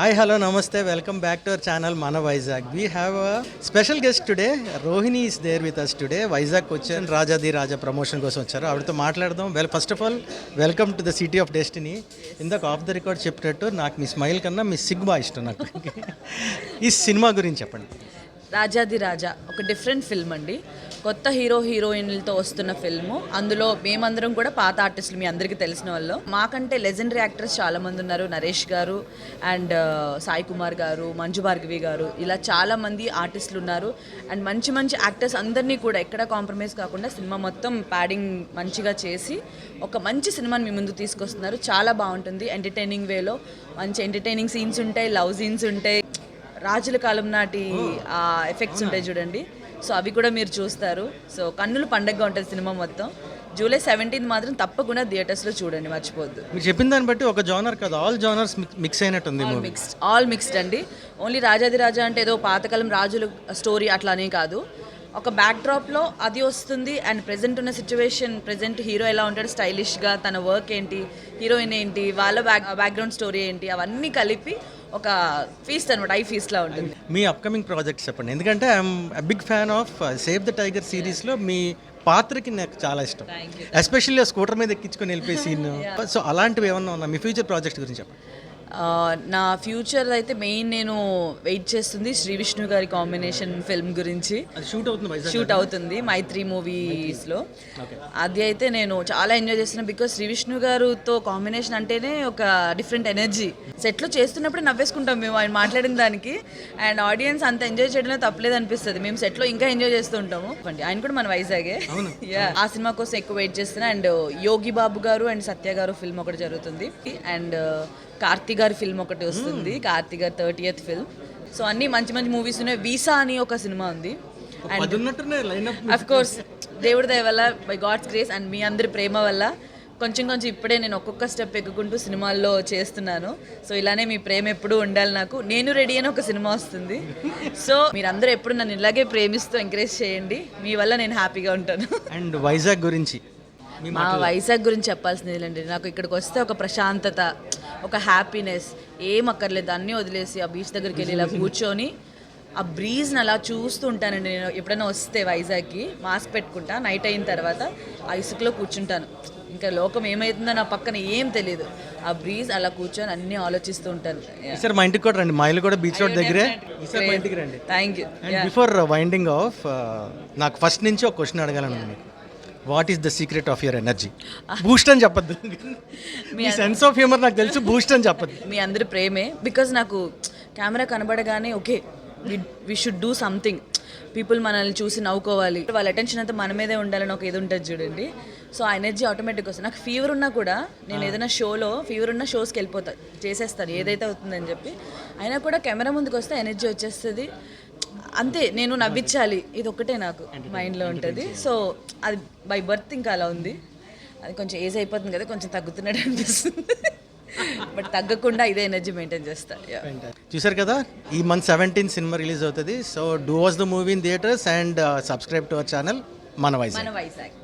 Hi, hello, namaste. Welcome back to our channel Mana Vizag. We have a special guest today. Rohini is there with us today. Vizag Kochen Rajadi Raja promotion కోసం వచ్చారు. ఆవిడతో మాట్లాడదాం. Well first of all welcome to the city of destiny. ఇందాక of the record చెప్పినట్టు నాకు మీ smile కన్నా మీ sigma ఇష్టం నాకు. ఈ సినిమా గురించి చెప్పండి. రాజాది రాజా ఒక డిఫరెంట్ ఫిల్మ్ అండి. కొత్త హీరోయిన్లతో వస్తున్న ఫిల్ము. అందులో మేమందరం కూడా పాత ఆర్టిస్టులు, మీ అందరికీ తెలిసిన వాళ్ళు. మాకంటే లెజెండరీ యాక్టర్స్ చాలామంది ఉన్నారు. నరేష్ గారు అండ్ సాయి కుమార్ గారు, మంజు భార్గవి గారు, ఇలా చాలామంది ఆర్టిస్టులు ఉన్నారు. అండ్ మంచి మంచి యాక్టర్స్ అందరినీ కూడా ఎక్కడ కాంప్రమైజ్ కాకుండా సినిమా మొత్తం ప్యాడింగ్ మంచిగా చేసి ఒక మంచి సినిమాని మీ ముందు తీసుకొస్తున్నారు. చాలా బాగుంటుంది. ఎంటర్టైనింగ్ వేలో మంచి ఎంటర్టైనింగ్ సీన్స్ ఉంటాయి, లవ్ సీన్స్ ఉంటాయి, రాజుల కాలం నాటి ఆ ఎఫెక్ట్స్ ఉంటాయి చూడండి. సో అవి కూడా మీరు చూస్తారు. సో కన్నులు పండగగా ఉంటుంది సినిమా మొత్తం. July 17 మాత్రం తప్పకుండా థియేటర్స్లో చూడండి, మర్చిపోద్దు. మీరు చెప్పిన దాన్ని బట్టి ఒక జానర్ కాదు, ఆల్ జానర్స్ మిక్స్ అయినట్టుంది. ఆల్ మిక్స్డ్ అండి. ఓన్లీ రాజాది రాజా అంటే ఏదో పాతకాలం రాజుల స్టోరీ అట్లానే కాదు. ఒక బ్యాక్డ్రాప్లో అది వస్తుంది. అండ్ ప్రెజెంట్ ఉన్న సిచ్యువేషన్, ప్రెజెంట్ హీరో ఎలా ఉంటాడు స్టైలిష్గా, తన వర్క్ ఏంటి, హీరోయిన్ ఏంటి, వాళ్ళ బ్యాక్గ్రౌండ్ స్టోరీ ఏంటి, అవన్నీ కలిపి ఒక ఫీస్ట్ అనమాట. ఐ ఫీస్ట్లా ఉంటుంది. మీ అప్కమింగ్ ప్రాజెక్ట్స్ చెప్పండి. ఎందుకంటే I'm big fan of Save the Tiger సిరీస్లో మీ పాత్రకి నాకు చాలా ఇష్టం. ఎస్పెషల్లీ స్కూటర్ మీద ఎక్కించుకొని వెళ్ళిపోయే సీన్. సో అలాంటివి ఏమన్నా ఉన్నా మీ ఫ్యూచర్ ప్రాజెక్ట్ గురించి చెప్పండి. నా ఫ్యూచర్ అయితే మెయిన్ నేను వెయిట్ చేస్తుంది శ్రీ విష్ణు గారి కాంబినేషన్ ఫిల్మ్ గురించి. షూట్ అవుతుంది మైత్రి మూవీస్లో. అది అయితే నేను చాలా ఎంజాయ్ చేస్తున్నాను. బికాస్ శ్రీ విష్ణు గారితో కాంబినేషన్ అంటేనే ఒక డిఫరెంట్ ఎనర్జీ. సెట్లో చేస్తున్నప్పుడే నవ్వేసుకుంటాం మేము ఆయన మాట్లాడిన దానికి. అండ్ ఆడియన్స్ అంత ఎంజాయ్ చేయడంలో తప్పలేదు అనిపిస్తుంది. మేము సెట్లో ఇంకా ఎంజాయ్ చేస్తూ ఉంటాము. ఆయన కూడా మన వైజాగే. ఆ సినిమా కోసం ఎక్కువ వెయిట్ చేస్తున్నా. అండ్ యోగి బాబు గారు అండ్ సత్య గారు ఫిల్మ్ ఒకటి జరుగుతుంది. అండ్ కార్తీ గారి ఫిల్మ్ ఒకటి వస్తుంది, కార్తీ గారి 30th ఫిల్మ్. సో అన్ని మంచి మంచి మూవీస్ ఉన్నాయి. వీసా అని ఒక సినిమా ఉంది. అండ్ అఫ్ కోర్స్ దేవుడి దయ వల్ల, బై గాడ్స్ గ్రేస్ అండ్ మీ అందరి ప్రేమ వల్ల కొంచెం ఇప్పుడే నేను ఒక్కొక్క స్టెప్ ఎక్కుకుంటూ సినిమాల్లో చేస్తున్నాను. సో ఇలానే మీ ప్రేమ ఎప్పుడూ ఉండాలి నాకు. నేను రెడీ అని ఒక సినిమా వస్తుంది. సో మీరందరూ ఎప్పుడు నన్ను ఇలాగే ప్రేమిస్తూ ఎంకరేజ్ చేయండి. మీ వల్ల నేను హ్యాపీగా ఉంటాను. అండ్ వైజాగ్ గురించి, మా వైజాగ్ గురించి చెప్పాల్సింది ఏంటంటే, నాకు ఇక్కడికి వస్తే ఒక ప్రశాంతత, ఒక హ్యాపీనెస్, ఏం అక్కర్లేదు. అన్నీ వదిలేసి ఆ బీచ్ దగ్గరికి వెళ్ళి ఇలా కూర్చొని ఆ బ్రీజ్ని అలా చూస్తూ ఉంటానండి. నేను ఎప్పుడైనా వస్తే వైజాగ్కి మాస్క్ పెట్టుకుంటా. నైట్ అయిన తర్వాత ఆ ఇసుకలో కూర్చుంటాను. ఇంకా లోకం ఏమవుతుందో నా పక్కన ఏం తెలియదు. ఆ బ్రీజ్ అలా కూర్చొని అన్నీ ఆలోచిస్తూ ఉంటాను. సార్ మా ఇంటికి కూడా రండి, మా ఇల్లు కూడా బీచ్ రోడ్ దగ్గరే. మా ఇంటికి రండి. Thank you. Before winding of, నాకు ఫస్ట్ నుంచి ఒక క్వశ్చన్ అడగాలని మీకు. What is the secret of your energy? Boost అని చెప్పద్దు, మీ సెన్స్ ఆఫ్ హ్యూమర్ నాకు తెలుసు, బూస్ట్ అని చెప్పద్దు. మీ అందరి ప్రేమే. బికాజ్ నాకు కెమెరా కనబడగానే okay we should do something. People మనల్ని చూసి నవ్వుకోవాలి, వాళ్ళ అటెన్షన్ అంతా మన మీదే ఉండాలని ఒక ఇది ఉంటుంది చూడండి. సో ఆ ఎనర్జీ ఆటోమేటిక్గా వస్తుంది. నాకు ఫీవర్ ఉన్నా కూడా నేను ఏదైనా ఫీవర్ ఉన్న షోస్కి వెళ్ళిపోతాను, చేసేస్తాను ఏదైతే అవుతుందని చెప్పి. అయినా కూడా కెమెరా ముందుకు వస్తే ఎనర్జీ వచ్చేస్తుంది. అంతే, నేను నవ్వించాలి, ఇది ఒక్కటే నాకు మైండ్లో ఉంటుంది. సో అది బై బర్త్ ఇంకా అలా ఉంది. అది కొంచెం ఏజ్ అయిపోతుంది కదా, కొంచెం తగ్గుతున్నట్టు అనిపిస్తుంది. బట్ తగ్గకుండా ఇదే ఎనర్జీ మెయింటైన్ చేస్తా. చూసారు కదా, ఈ మంత్ 17 సినిమా రిలీజ్ అవుతుంది. So do watch the movie in theatres and subscribe to our channel మన వైజాగ్.